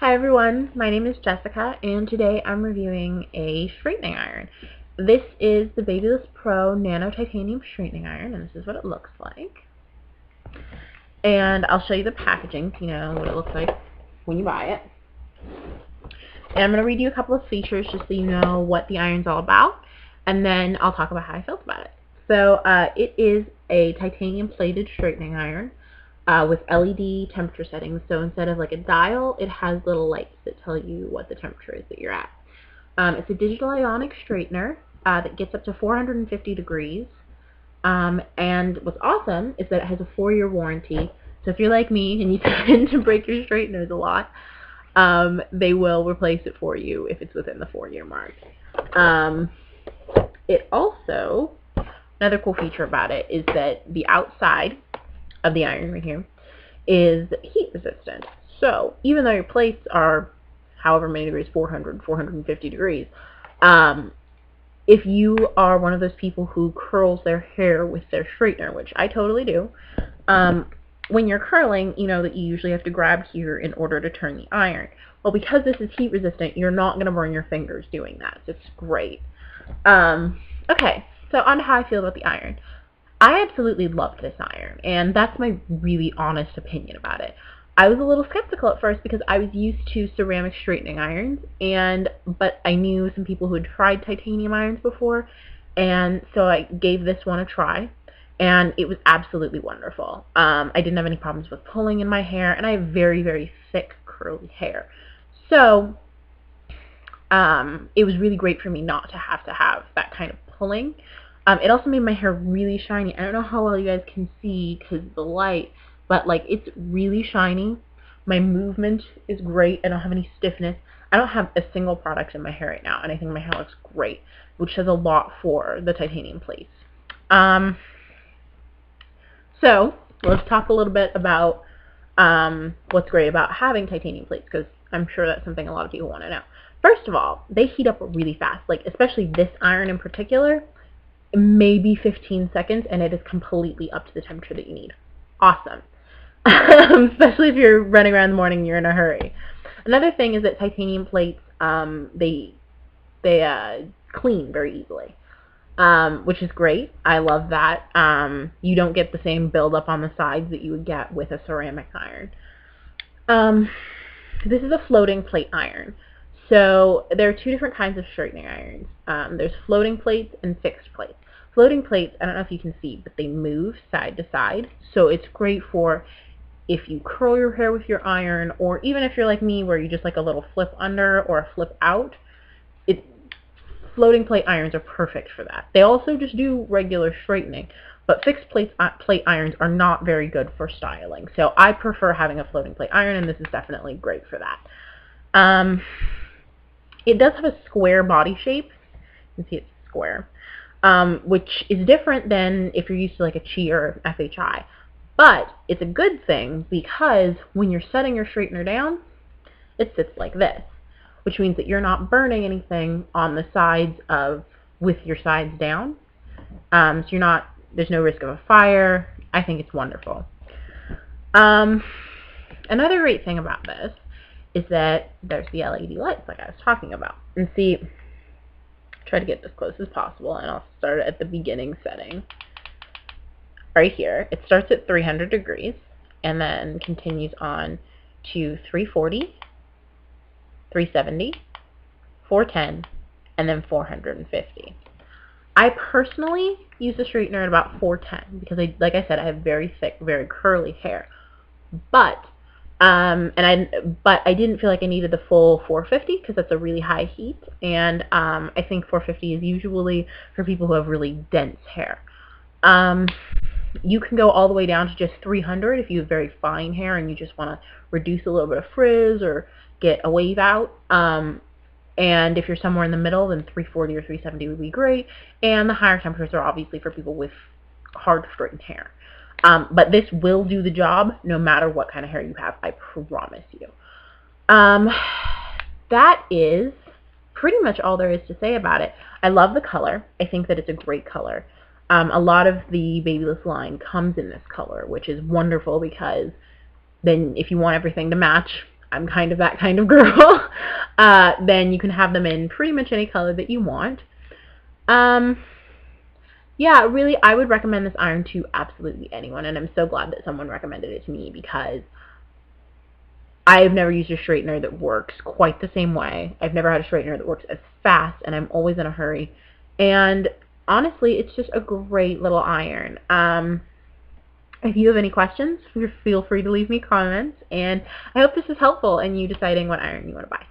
Hi everyone, my name is Jessica and today I'm reviewing a straightening iron. This is the BaBylissPRO Nano Titanium Straightening Iron and this is what it looks like. And I'll show you the packaging so you know what it looks like when you buy it. And I'm going to read you a couple of features just so you know what the iron's all about, and then I'll talk about how I felt about it. So it is a titanium plated straightening iron. With LED temperature settings. So instead of like a dial, it has little lights that tell you what the temperature is that you're at. It's a digital ionic straightener that gets up to 450 degrees. And what's awesome is that it has a 4-year warranty. So if you're like me and you tend to break your straighteners a lot, they will replace it for you if it's within the 4-year mark. It also, another cool feature about it is that the outside of the iron right here is heat resistant. So even though your plates are however many degrees, 400, 450 degrees, if you are one of those people who curls their hair with their straightener, which I totally do, when you're curling, you know that you usually have to grab here in order to turn the iron. Well, because this is heat resistant, you're not going to burn your fingers doing that. So it's great. Okay, so on to how I feel about the iron. I absolutely loved this iron, and that's my really honest opinion about it. I was a little skeptical at first because I was used to ceramic straightening irons, but I knew some people who had tried titanium irons before, and so I gave this one a try, and it was absolutely wonderful. I didn't have any problems with pulling in my hair, and I have very, very thick, curly hair. So it was really great for me not to have that kind of pulling. It also made my hair really shiny. I don't know how well you guys can see because of the light, but like it's really shiny. My movement is great. I don't have any stiffness. I don't have a single product in my hair right now, and I think my hair looks great, which says a lot for the titanium plates. So let's talk a little bit about what's great about having titanium plates, because I'm sure that's something a lot of people want to know. First of all, they heat up really fast, like especially this iron in particular. Maybe 15 seconds and it is completely up to the temperature that you need. Awesome. Especially if you're running around in the morning and you're in a hurry. Another thing is that titanium plates, they clean very easily, which is great. I love that. You don't get the same buildup on the sides that you would get with a ceramic iron. This is a floating plate iron. So there are two different kinds of straightening irons. There's floating plates and fixed plates. Floating plates, I don't know if you can see, but they move side to side. So it's great for if you curl your hair with your iron, or even if you're like me where you just like a little flip under or a flip out. Floating plate irons are perfect for that. They also just do regular straightening, but fixed plate irons are not very good for styling. So I prefer having a floating plate iron, and this is definitely great for that. It does have a square body shape. You can see it's square, which is different than if you're used to like a Chi or FHI. But it's a good thing because when you're setting your straightener down, it sits like this, which means that you're not burning anything on the sides with your sides down. So there's no risk of a fire. I think it's wonderful. Another great thing about this is that there's the LED lights like I was talking about. And see, try to get as close as possible, and I'll start at the beginning setting. Right here, it starts at 300 degrees and then continues on to 340, 370, 410, and then 450. I personally use the straightener at about 410 because, like I said, I have very thick, very curly hair. But I didn't feel like I needed the full 450 because that's a really high heat, and I think 450 is usually for people who have really dense hair. You can go all the way down to just 300 if you have very fine hair and you just want to reduce a little bit of frizz or get a wave out. And if you're somewhere in the middle, then 340 or 370 would be great. And the higher temperatures are obviously for people with hard straightened hair. But this will do the job no matter what kind of hair you have, I promise you. That is pretty much all there is to say about it. I love the color. I think that it's a great color. A lot of the Babyliss line comes in this color, which is wonderful because then if you want everything to match, I'm kind of that kind of girl, then you can have them in pretty much any color that you want. Yeah, really, I would recommend this iron to absolutely anyone, and I'm so glad that someone recommended it to me, because I've never used a straightener that works quite the same way. I've never had a straightener that works as fast, and I'm always in a hurry. And honestly, it's just a great little iron. If you have any questions, feel free to leave me comments, and I hope this is helpful in you deciding what iron you want to buy.